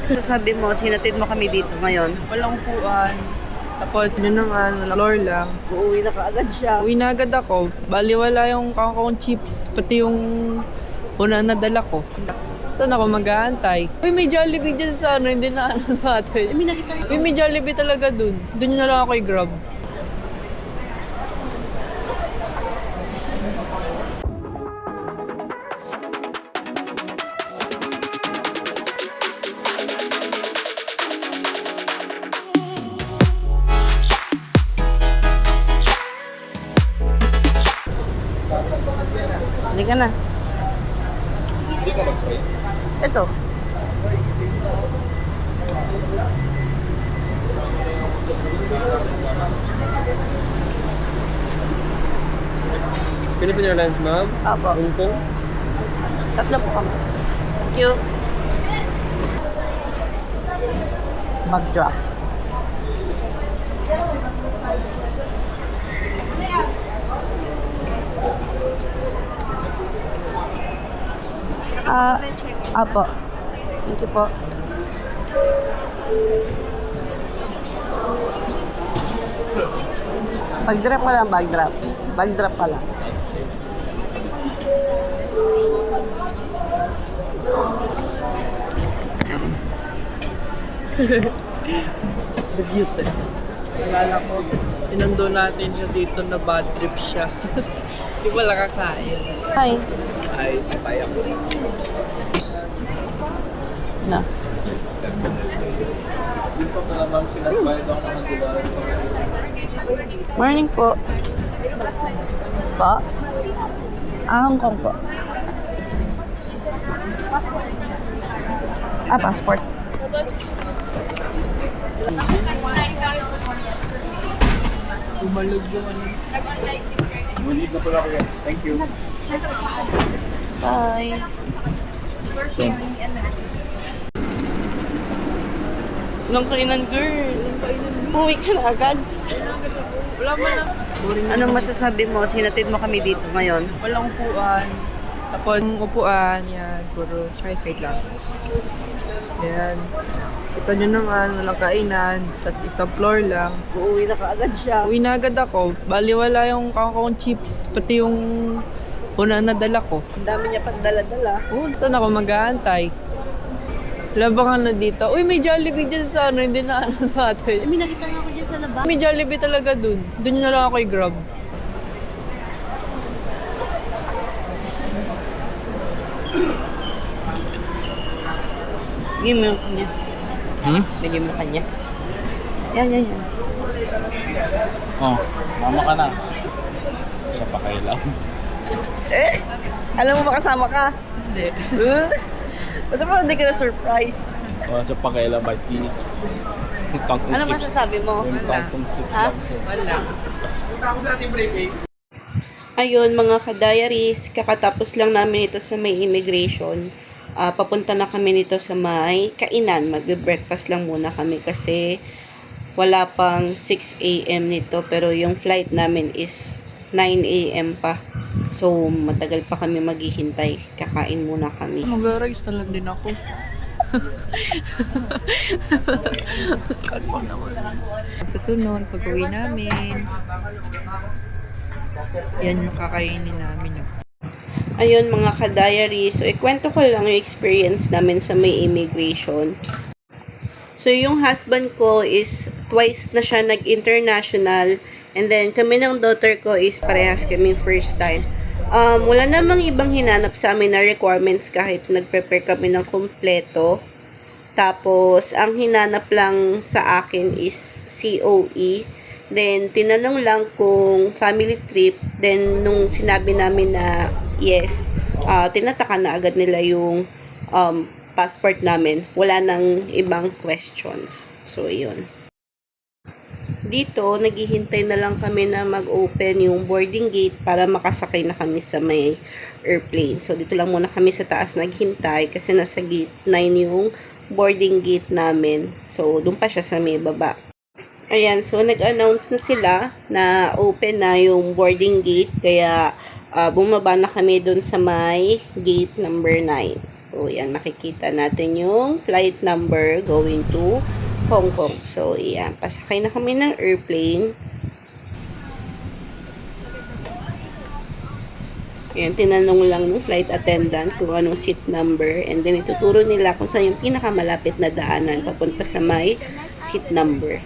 Sabi mo, sinatid mo kami dito ngayon. Walang upuan. Tapos, yun naman, walang floor lang. Uuwi na kaagad siya. Uwi na agad ako. Baliwala yung kakakong chips. Pati yung una na dala ko. Saan ako mag-aantay? Uy, may Jollibee dyan sa ano, hindi na ano natin. Uy, may Jollibee talaga dun. Dun na lang ako i-grab. Hindi ka na. Ito. Philippine Airlines, ma'am? Apo. Hong Kong? Tatlo po kami. Thank you. Mag-drop. Apo. Thank you po. Pag-drop pa lang, pag-drop. Pag-drop pa lang. The cute eh. Alala ko, sinundo natin siya dito na bad trip siya. Hindi pala kakain. Hi. Ay, kaya ko. Na. Dito na naman pinagbayad ako ng $100. Morning po. Po? Hong Kong po. Passport. Umalog yung ano. Maliit na pala ako yan. Thank you. Bye. Anong kainan, girl? Uwi ka na agad. Wala man lang. Anong masasabi mo? Sinatid mo kami dito ngayon. Walang upuan. Tapos, yung upuan, yan, puro side lang. Yan. Ito nyo naman, walang kainan. Tapos isang floor lang. Uuwi na kaagad siya. Uwi na agad ako. Baliwala yung kakakong chips. Pati yung una na dala ko. Ang dami niya pang dala-dala. Saan ako mag-aantay? Labangan na dito. Uy, may Jollibee dyan sa ano, hindi na ano natin. May nakita nga ako dyan sa labas. May Jollibee talaga dun. Dun na lang ako i-grab. Bigyan mo yung kanya. Bigyan mo kanya. Yan. Oh, mama ka na. Siya pa kayo lang. Alam mo makasama ka? Hindi. Ba't naman hindi ka na-surprise? Oh, siya pa kayo lang. Baiski. Ano masasabi mo? Wala. Ha? Wala. Ayun mga ka-diaries, kakatapos lang namin ito sa may immigration. Papunta na kami nito sa may kainan. Magbe-breakfast lang muna kami kasi wala pang 6 a.m. nito. Pero yung flight namin is 9 a.m. pa. So, matagal pa kami maghihintay. Kakain muna kami. Mag-rice na lang din ako. Susunod, pag-uwi namin. Yan yung kakainin namin. Ayun mga ka-diary, so ikwento ko lang yung experience namin sa may immigration. So yung husband ko is twice na siya nag-international, and then kami ng daughter ko is parehas kami first time. Wala namang ibang hinanap sa amin na requirements kahit nag-prepare kami ng kompleto. Tapos ang hinanap lang sa akin is COE. Then tinanong lang kung family trip, then nung sinabi namin na yes, tinataka na agad nila yung passport namin. Wala nang ibang questions. So, yun. Dito, naghihintay na lang kami na mag-open yung boarding gate para makasakay na kami sa may airplane. So, dito lang muna kami sa taas naghintay kasi nasa gate 9 yung boarding gate namin. So, doon pa siya sa may baba. Ayan, so nag-announce na sila na open na yung boarding gate. Kaya, bumaba na kami dun sa may gate number 9. So, yan, makikita natin yung flight number going to Hong Kong. So, yan, pasakay na kami ng airplane. Yan, tinanong lang ng flight attendant kung anong seat number, and then ituturo nila kung saan yung pinakamalapit na daanan papunta sa may seat number.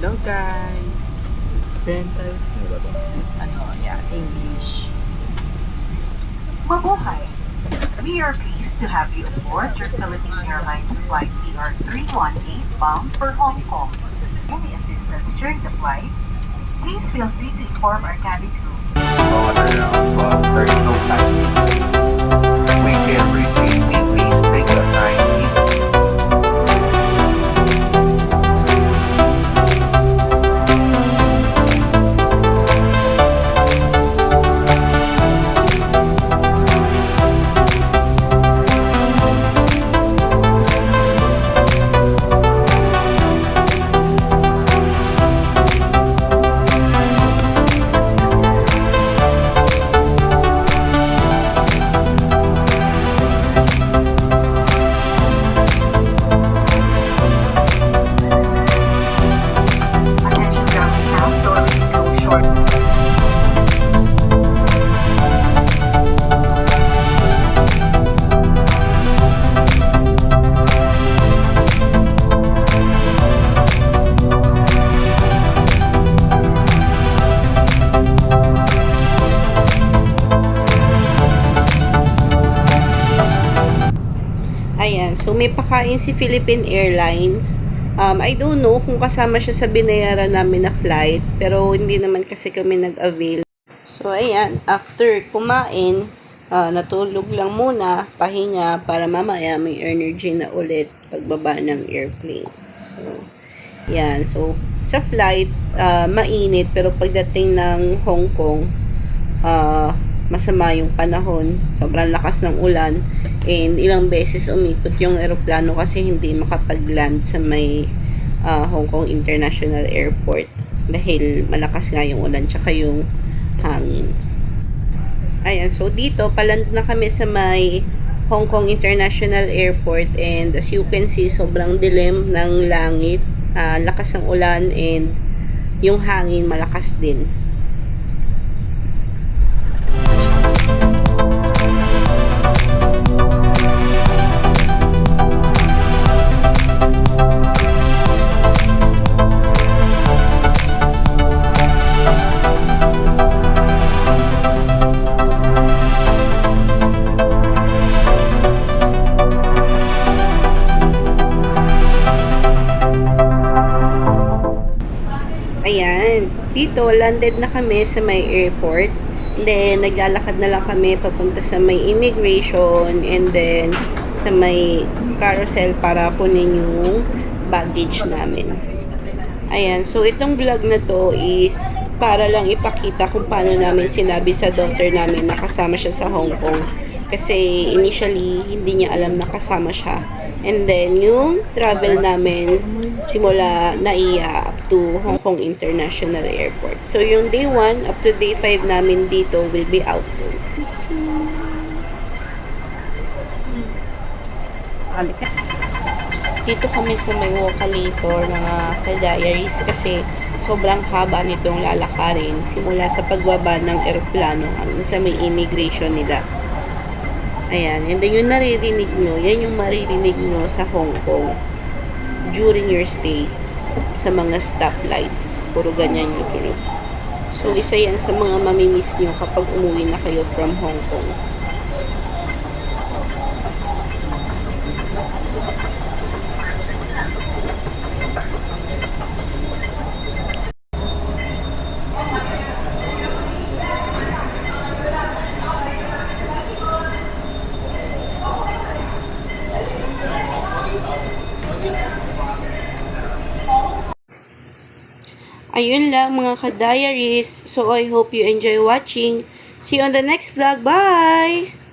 Hello guys! Rental. English. Mabuhay! We are pleased to have you aboard your Philippine Airlines flight CR318 bound for Hong Kong. Any assistance during the flight, please feel free to inform our cabin crew. There is no time. We can receive me. Please take your time. Attention ground staff, doors to short. Ayan, so may pakain si Philippine Airlines. I don't know kung kasama siya sa binayaran namin na flight, pero hindi naman kasi kami nag-avail. So, ayan, after kumain, natulog lang muna, pahinga, para mamaya may energy na ulit pagbaba ng airplane. So, yan. So, sa flight, mainit, pero pagdating ng Hong Kong, masama yung panahon, sobrang lakas ng ulan, and ilang beses umikot yung eroplano kasi hindi makapag-land sa may Hong Kong International Airport dahil malakas nga yung ulan tsaka yung hangin. Ayan, so dito paland na kami sa may Hong Kong International Airport, and as you can see, sobrang dilim ng langit, lakas ng ulan, and yung hangin malakas din. Ayan, dito landed na kami sa may airport. And then naglalakad na lang kami papunta sa may immigration, and then sa may carousel para kunin yung baggage namin. Ayan, so itong vlog na to is para lang ipakita kung paano namin sinabi sa doctor namin na kasama siya sa Hong Kong. Kasi initially, hindi niya alam na kasama siya. And then, yung travel namin simula NAIA up to Hong Kong International Airport. So, yung day 1 up to day 5 namin dito will be out soon. Dito kami sa may Wokalator, mga ka-diaries, kasi sobrang haba nitong lalakarin simula sa pagbaba ng eroplano hanggang sa may immigration nila. Ayan, and then yung naririnig nyo, yan yung maririnig nyo sa Hong Kong during your stay sa mga stoplights. Puro ganyan yung tunog. So, isa yan sa mga mamimiss nyo kapag umuwi na kayo from Hong Kong. Ayun lang mga ka-diaries. So, I hope you enjoy watching. See you on the next vlog. Bye!